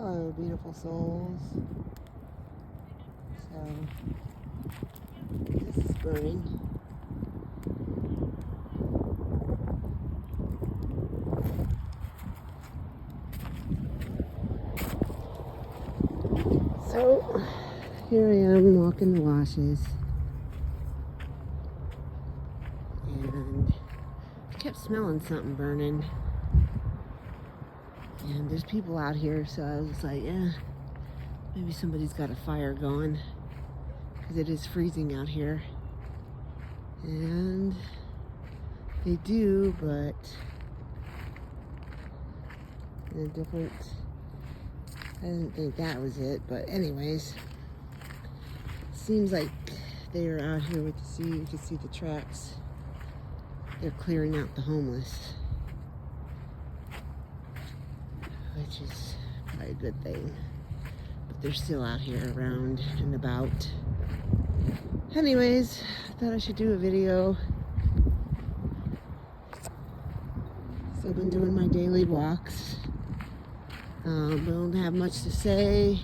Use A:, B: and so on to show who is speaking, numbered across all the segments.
A: Hello, beautiful souls. So, this is burning. So, here I am walking the washes. And I kept smelling something burning. And there's people out here, so I was like, yeah, maybe somebody's got a fire going. Because it is freezing out here. And they do, but in a different... I didn't think that was it, but anyways, seems like they are out here with the sea. You can see the tracks. They're clearing out the homeless, which is probably a good thing. But they're still out here around and about. Anyways, I thought I should do a video. So I've been doing my daily walks. Don't have much to say.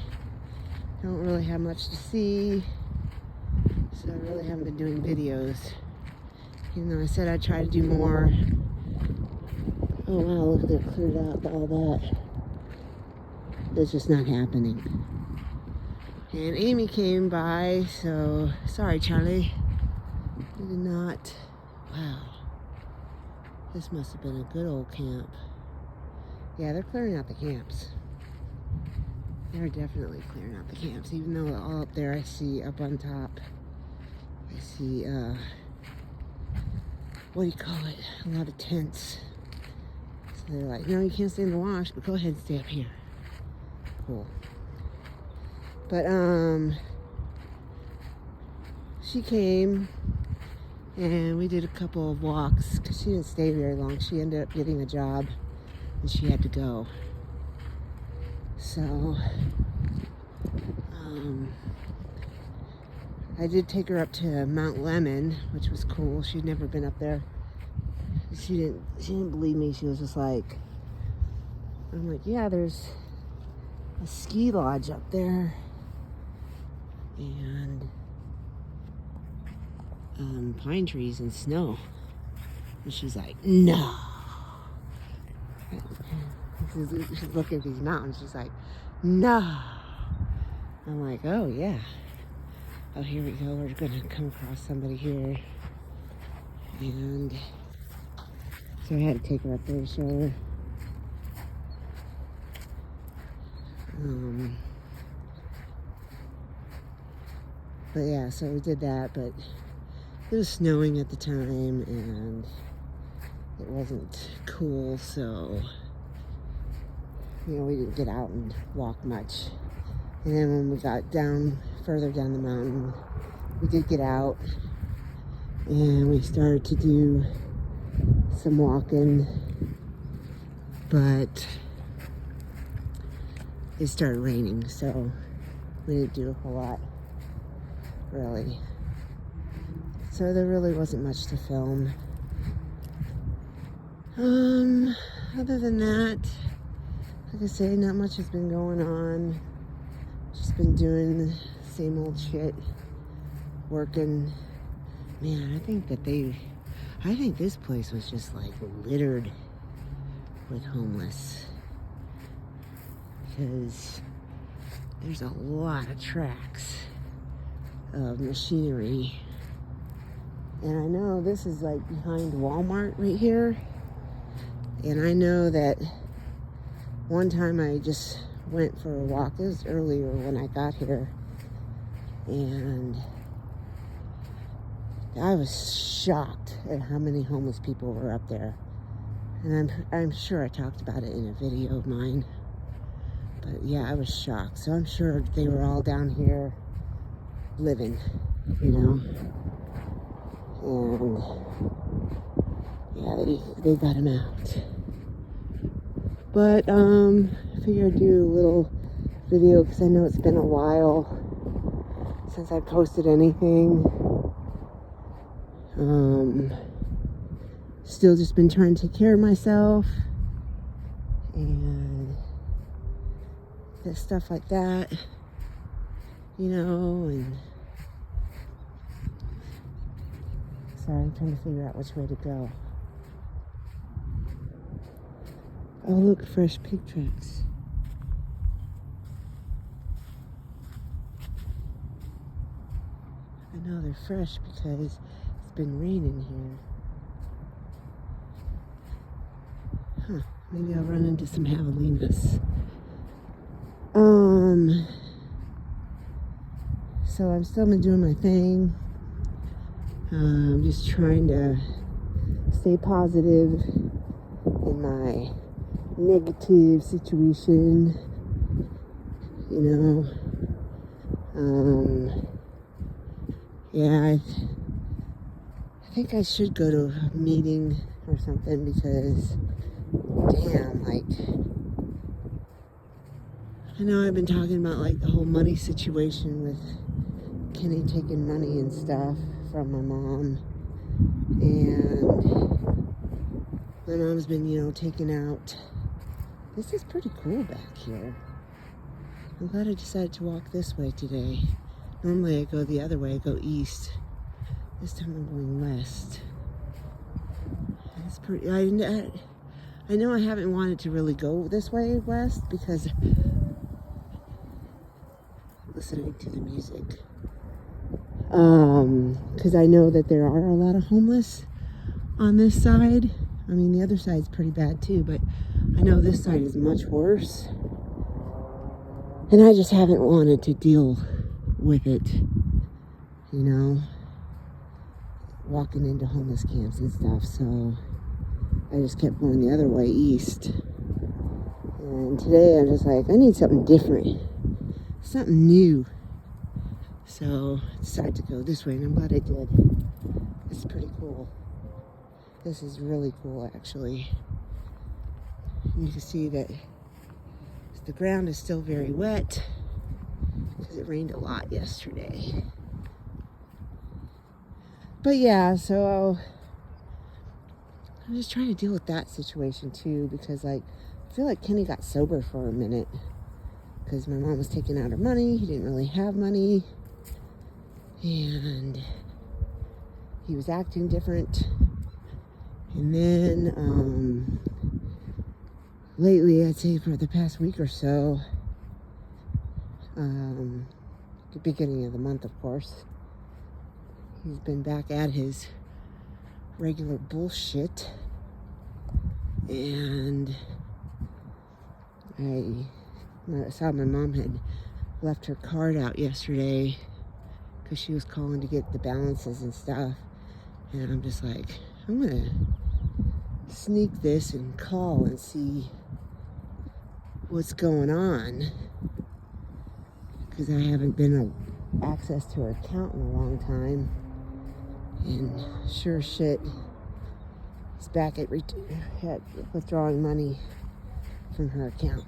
A: Don't really have much to see. So I really haven't been doing videos. Even though I said I'd try to do more. Oh wow, look, they're cleared out all that. It's just not happening. And Amy came by, so sorry Charlie. I did not. Wow. This must have been a good old camp. Yeah, they're clearing out the camps. They're definitely clearing out the camps. Even though all up there I see up on top, I see, what do you call it? A lot of tents. So they're like, no, you can't stay in the wash, but go ahead and stay up here. Cool. But, she came and we did a couple of walks because she didn't stay very long. She ended up getting a job and she had to go. So, I did take her up to Mount Lemmon, which was cool. She'd never been up there. She didn't believe me. She was just like, I'm like, yeah, there's a ski lodge up there. And pine trees and snow. And she's like, no. She's looking at these mountains. She's like, no. I'm like, oh yeah. Oh, here we go. We're gonna come across somebody here. And so I had to take her up there to show her. But yeah, so we did that, but it was snowing at the time and it wasn't cool, so we didn't get out and walk much. And then when we got further down the mountain, we did get out and we started to do some walking, but it started raining, so we didn't do a whole lot, really. So there really wasn't much to film. Other than that, like I say, not much has been going on. Just been doing the same old shit, working. Man, I think this place was just like littered with homeless. Because there's a lot of tracks of machinery. And I know this is like behind Walmart right here. And I know that one time I just went for a walk. It was earlier when I got here. And I was shocked at how many homeless people were up there. And I'm sure I talked about it in a video of mine. But yeah, I was shocked. So I'm sure they were all down here living, And yeah, they got him out. But I figured I'd do a little video because I know it's been a while since I posted anything. Still just been trying to take care of myself. And stuff like that, you know, and sorry, I'm trying to figure out which way to go. Oh, look, fresh pig tracks. I know they're fresh because it's been raining here. Huh, maybe I'll run into some javelinas. So I've still been doing my thing. I'm just trying to stay positive in my negative situation, you know. Yeah, I think I should go to a meeting or something because, damn, like, I know I've been talking about, like, the whole money situation with Kenny taking money and stuff from my mom. And my mom's been, you know, taking out. This is pretty cool back here. I'm glad I decided to walk this way today. Normally I go the other way, I go east. This time I'm going west. It's pretty, I know I haven't wanted to really go this way west because listening to the music. Because I know that there are a lot of homeless on this side. I mean, the other side's pretty bad too, but I know this side is much worse. And I just haven't wanted to deal with it, you know, walking into homeless camps and stuff. So I just kept going the other way east. And today I'm just like, I need something different, something new. So I decided to go this way, and I'm glad I did. It's pretty cool. This is really cool, actually. And you can see that the ground is still very wet because it rained a lot yesterday. But yeah, so I'm just trying to deal with that situation too, because like I feel like Kenny got sober for a minute because my mom was taking out her money. He didn't really have money, and he was acting different. And then lately, I'd say for the past week or so, the beginning of the month, of course, he's been back at his regular bullshit. And I saw my mom had left her card out yesterday because she was calling to get the balances and stuff. And I'm just like, I'm gonna sneak this and call and see what's going on, because I haven't been access to her account in a long time, and sure shit is back at withdrawing money from her account.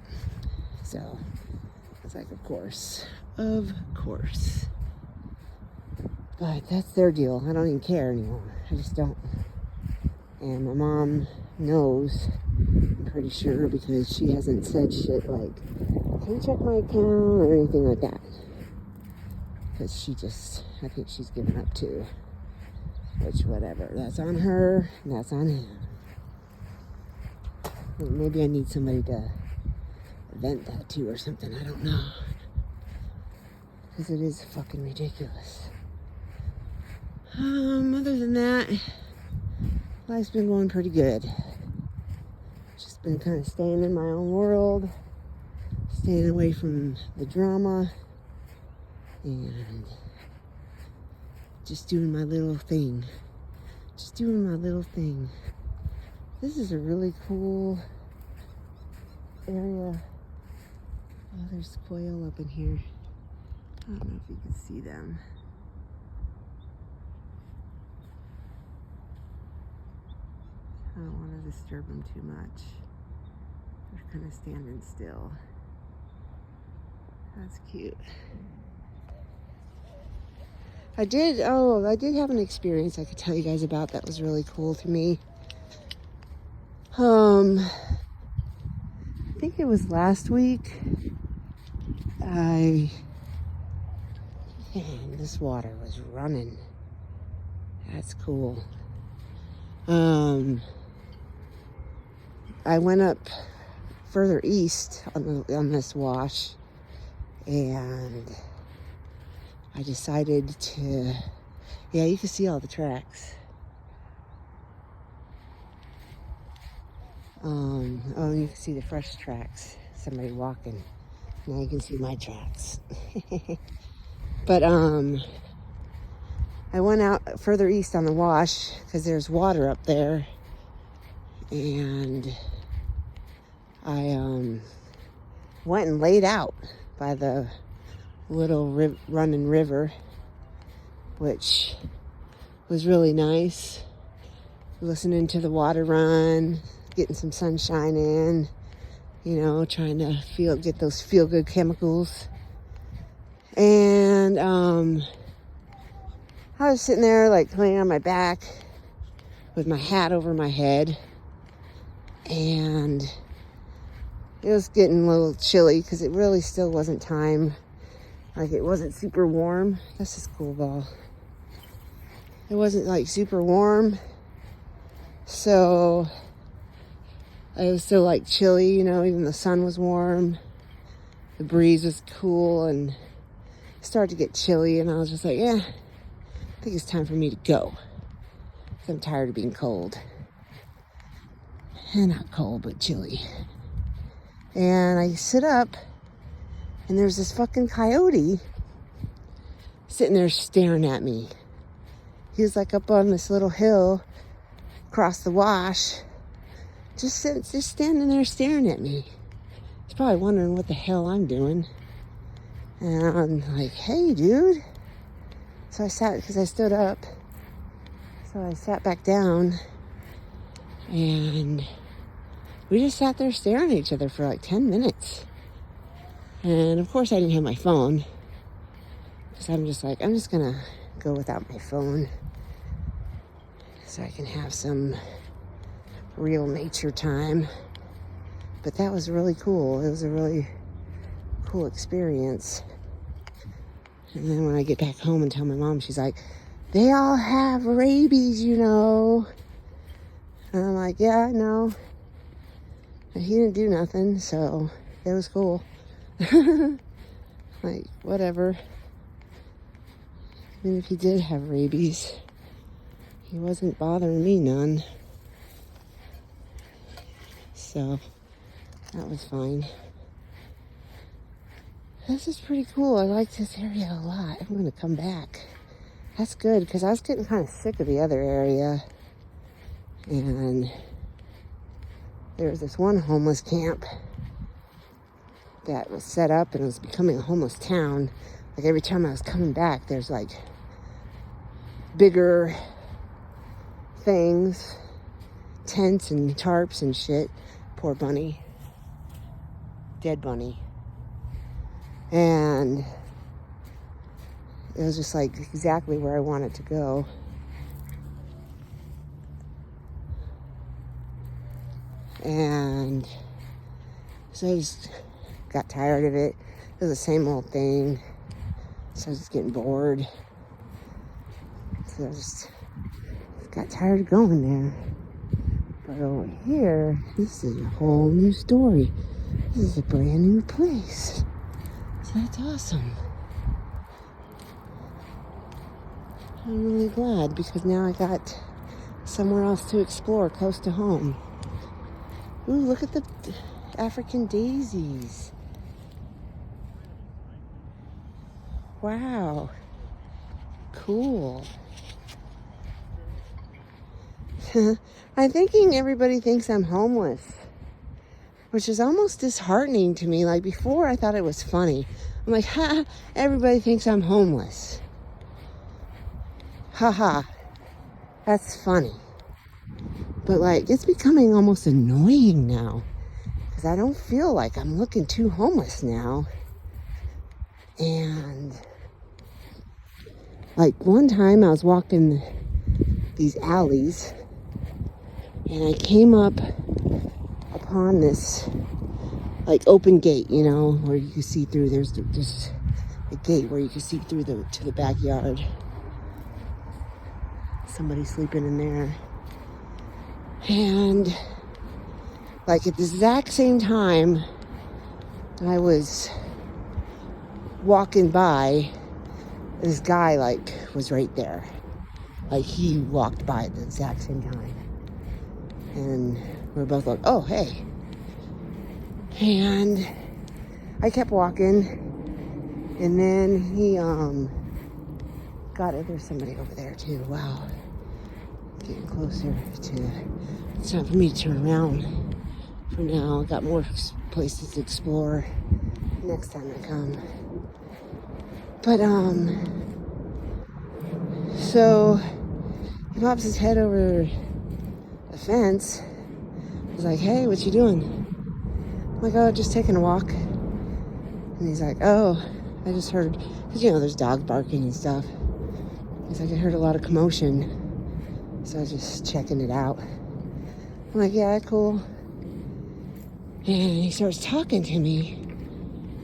A: So I was like, of course, but that's their deal. I don't even care anymore. I just don't. And my mom knows, I'm pretty sure, because she hasn't said shit like, can you check my account or anything like that. Because I think she's given up too. Which, whatever. That's on her, and that's on him. Maybe I need somebody to vent that to or something. I don't know. Because it is fucking ridiculous. Other than that, life's been going pretty good. Just been kind of staying in my own world, staying away from the drama, and just doing my little thing. This is a really cool area. Oh, there's quail up in here. I don't know if you can see them. I don't want to disturb them too much. They're kind of standing still. That's cute. I did have an experience I could tell you guys about that was really cool to me. I think it was last week. Man, this water was running. That's cool. I went up further east on this wash, and I decided to, yeah, you can see all the tracks. Oh, you can see the fresh tracks. Somebody walking. Now you can see my tracks. But I went out further east on the wash because there's water up there, and I went and laid out by the little running river, which was really nice. Listening to the water run, getting some sunshine in, trying to get those feel-good chemicals. And I was sitting there like laying on my back with my hat over my head, and it was getting a little chilly because it really still wasn't time. Like, it wasn't super warm. That's a school ball. It wasn't like super warm, so it was still like chilly, even the sun was warm, the breeze was cool, and it started to get chilly, and I was just like, yeah, I think it's time for me to go. I'm tired of being cold. And not cold, but chilly. And I sit up, and there's this fucking coyote sitting there staring at me. He was like up on this little hill across the wash, just standing there staring at me. He's probably wondering what the hell I'm doing. And I'm like, hey, dude. So I stood up. So I sat back down, and we just sat there staring at each other for like 10 minutes. And of course I didn't have my phone, because I'm just going to go without my phone so I can have some real nature time. But that was really cool. It was a really cool experience. And then when I get back home and tell my mom, she's like, they all have rabies, And I'm like, yeah, I know. But he didn't do nothing, so it was cool. Like, whatever. Even if he did have rabies, he wasn't bothering me none. So that was fine. This is pretty cool. I like this area a lot. I'm going to come back. That's good, because I was getting kind of sick of the other area. And there was this one homeless camp that was set up, and it was becoming a homeless town. Like, every time I was coming back, there's like bigger things, tents and tarps and shit. Poor bunny. Dead bunny. And it was just like exactly where I wanted to go. And so I just got tired of it. It was the same old thing. So I was just getting bored. So I just got tired of going there. But over here, this is a whole new story. This is a brand new place. So that's awesome. I'm really glad, because now I got somewhere else to explore close to home. Ooh, look at the African daisies. Wow. Cool. I'm thinking everybody thinks I'm homeless, which is almost disheartening to me. Like, before, I thought it was funny. I'm like, ha, everybody thinks I'm homeless. Haha, that's funny. But like, it's becoming almost annoying now, because I don't feel like I'm looking too homeless now. And like, one time I was walking these alleys, and I came up upon this like open gate, you know, where you can see through. There's a gate where you can see through to the backyard. Somebody sleeping in there. And like at the exact same time I was walking by, this guy like was right there. Like he walked by at the exact same time. And we were both like, oh, hey. And I kept walking. And then he, got it. There's somebody over there too. Wow. Getting closer to, it's time for me to turn around. For now, I got more places to explore next time I come. But, so he pops his head over the fence. He's like, hey, what you doing? I'm like, oh, just taking a walk. And he's like, oh, I just heard, because, you know, there's dogs barking and stuff. He's like, I heard a lot of commotion. So I was just checking it out. I'm like, yeah, cool. And he starts talking to me.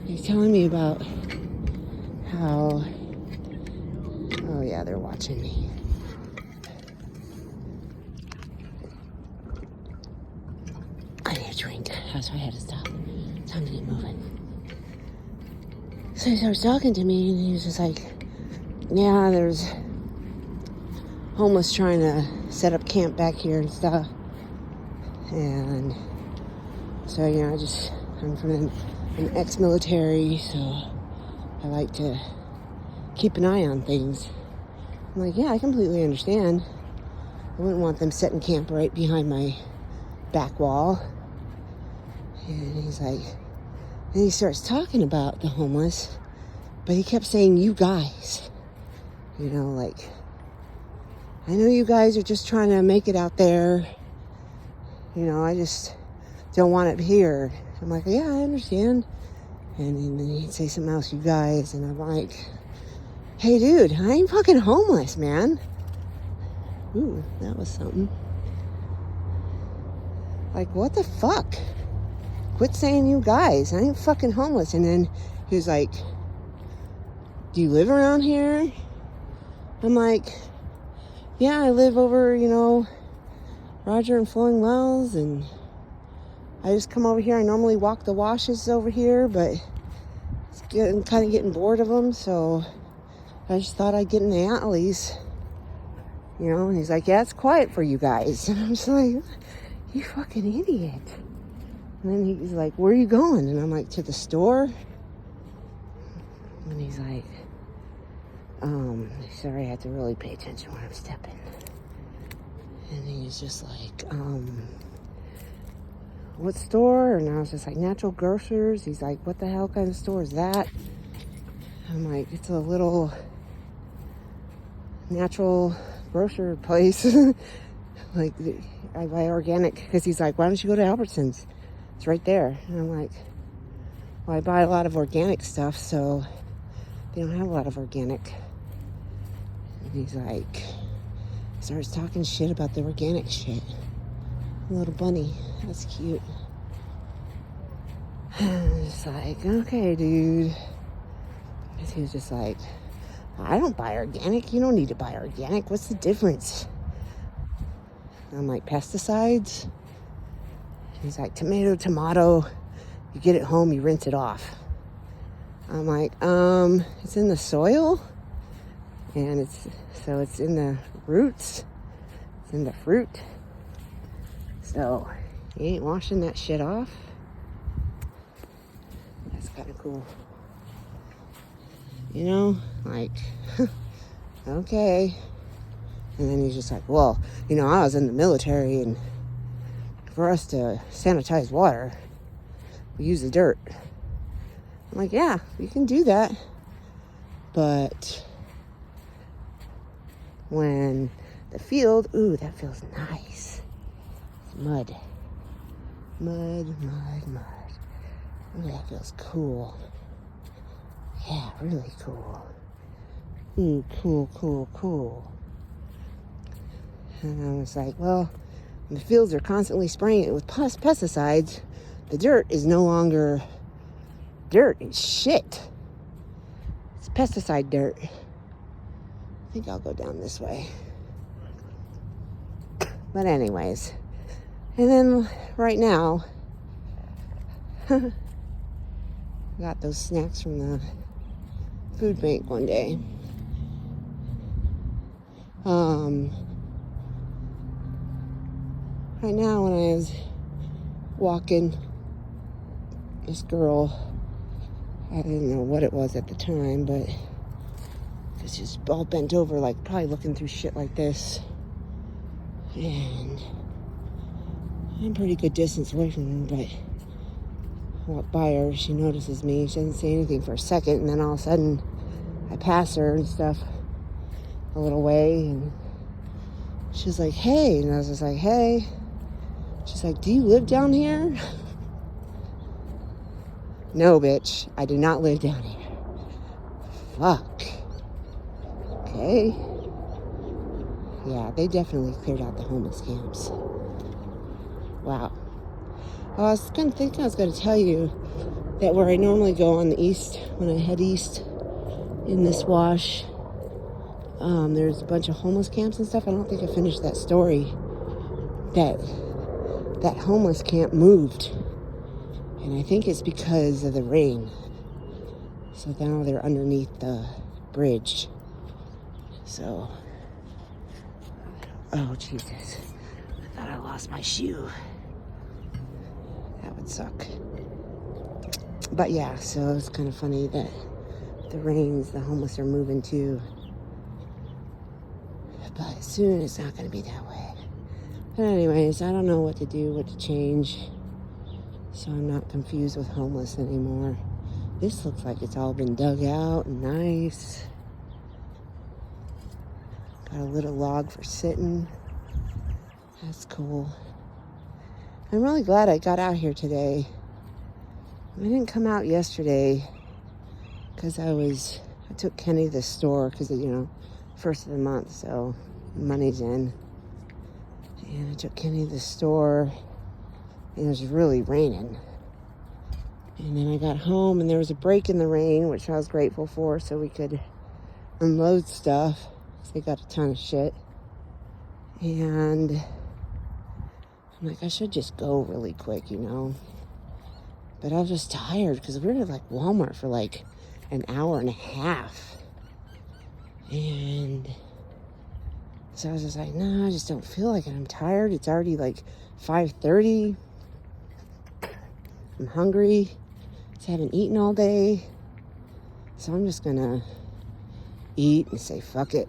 A: He's telling me about how, oh yeah, they're watching me. I need a drink. That's why I had to stop. Time to get moving. So he starts talking to me and he was just like, yeah, there's homeless trying to set up camp back here and stuff. And so, you know, I'm from an ex-military, so I like to keep an eye on things. I'm like, yeah, I completely understand. I wouldn't want them setting camp right behind my back wall. And he's like, and he starts talking about the homeless, but he kept saying, you guys. You know, like, I know you guys are just trying to make it out there. You know, I just don't want it here. I'm like, yeah, I understand. And then he'd say something else, you guys. And I'm like, hey, dude, I ain't fucking homeless, man. Ooh, that was something. Like, what the fuck? Quit saying you guys. I ain't fucking homeless. And then he was like, do you live around here? I'm like, yeah, I live over, you know, Roger and Flowing Wells, and I just come over here. I normally walk the washes over here, but it's kind of getting bored of them, so I just thought I'd get in the alleys, you know. And he's like, yeah, it's quiet for you guys. And I'm just like, you fucking idiot. And then he's like, where are you going? And I'm like, to the store. And he's like, sorry, I have to really pay attention when I'm stepping. And he's just like, what store? And I was just like, Natural Grocers. He's like, what the hell kind of store is that? I'm like, it's a little natural grocer place. Like, I buy organic. Because he's like, why don't you go to Albertsons? It's right there. And I'm like, well, I buy a lot of organic stuff, so they don't have a lot of organic. And he's like, starts talking shit about the organic shit. A little bunny. That's cute. And it's like, okay, dude. Because he was just like, I don't buy organic. You don't need to buy organic. What's the difference? And I'm like, pesticides? He's like, tomato. You get it home, you rinse it off. I'm like, it's in the soil. And it's in the roots. It's in the fruit. So, you ain't washing that shit off. That's kind of cool. You know, like, okay. And then he's just like, well, you know, I was in the military, and for us to sanitize water, we use the dirt. I'm like, yeah, you can do that. But when the field, ooh, that feels nice. It's mud. Mud. Ooh, that feels cool. Yeah, really cool. Ooh, cool. And I was like, well, the fields are constantly spraying it with pesticides. the dirt is no longer dirt. It's shit. It's pesticide dirt. I think I'll go down this way. But anyways, and then right now, got those snacks from the food bank one day. Right now when I was walking, this girl, I didn't know what it was at the time, but because she's all bent over, like probably looking through shit like this. And I'm a pretty good distance away from her, but I walk by her, she notices me, she doesn't say anything for a second, and then all of a sudden I pass her and stuff a little way, and she's like, hey, and I was just like, hey. She's like, do you live down here? No, bitch, I do not live down here. Fuck. Okay. Yeah, they definitely cleared out the homeless camps. Wow. I was going to think I was going to tell you that where I normally go on the east, when I head east in this wash, there's a bunch of homeless camps and stuff. I don't think I finished that story. That homeless camp moved. And I think it's because of the rain. So now they're underneath the bridge. So, oh Jesus. I thought I lost my shoe. That would suck. But yeah, so it's kind of funny that the rains, the homeless are moving too. But soon it's not going to be that way. But anyways, I don't know what to do, what to change. So I'm not confused with homeless anymore. This looks like it's all been dug out and nice. Got a little log for sitting. That's cool. I'm really glad I got out here today. I didn't come out yesterday because I took Kenny to the store because, first of the month, so money's in. And I took Kenny to the store, and it was really raining. And then I got home, and there was a break in the rain, which I was grateful for, so we could unload stuff. So they got a ton of shit. And I'm like, I should just go really quick, But I was just tired, because we were at, Walmart for, an hour and a half. And so I was just like, no, I just don't feel like it. I'm tired. It's already 5:30. I'm hungry. I haven't eaten all day. So I'm just gonna eat and say fuck it.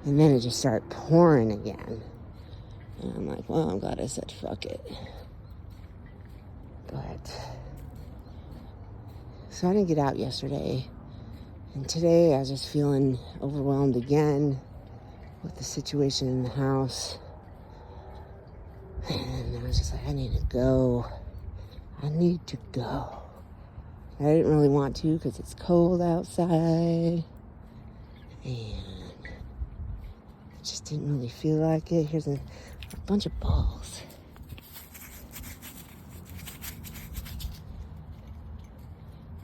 A: And then it just started pouring again. And I'm like, well, I'm glad I said fuck it. But so I didn't get out yesterday. And today I was just feeling overwhelmed again with the situation in the house. And I was just like, I need to go. I need to go. I didn't really want to because it's cold outside. And I just didn't really feel like it. Here's a bunch of balls.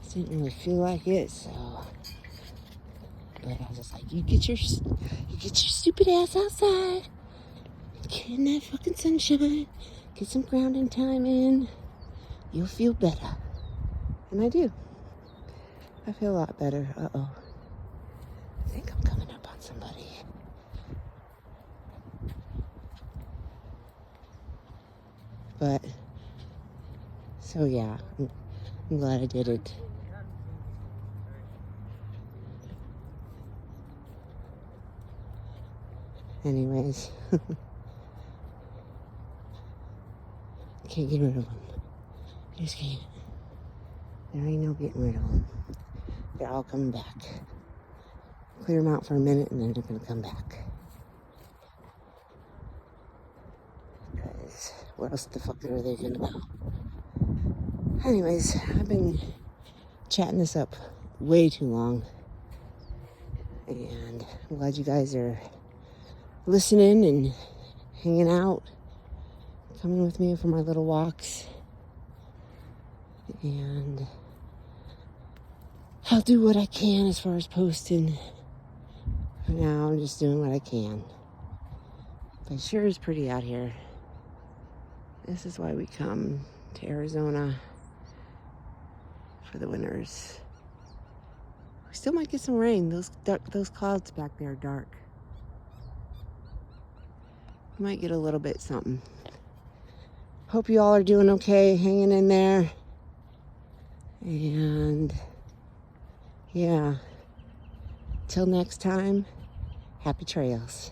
A: Just didn't really feel like it, so. But I was just like, you get your stupid ass outside. Get in that fucking sunshine. Get some grounding time in. You'll feel better. And I do. I feel a lot better. Uh-oh. I think I'm coming up on somebody. But, so yeah, I'm glad I did it. Anyways. Can't get rid of them. I just can't. There ain't no getting rid of them. They're all coming back. Clear them out for a minute and then they're going to come back. Because where else the fuck are they going to go? Anyways, I've been chatting this up way too long. And I'm glad you guys are listening and hanging out. Coming with me for my little walks. And I'll do what I can as far as posting. For now, I'm just doing what I can. But it sure is pretty out here. This is why we come to Arizona for the winters. We still might get some rain. Those clouds back there are dark. We might get a little bit something. Hope you all are doing okay, hanging in there. And yeah, till next time, happy trails.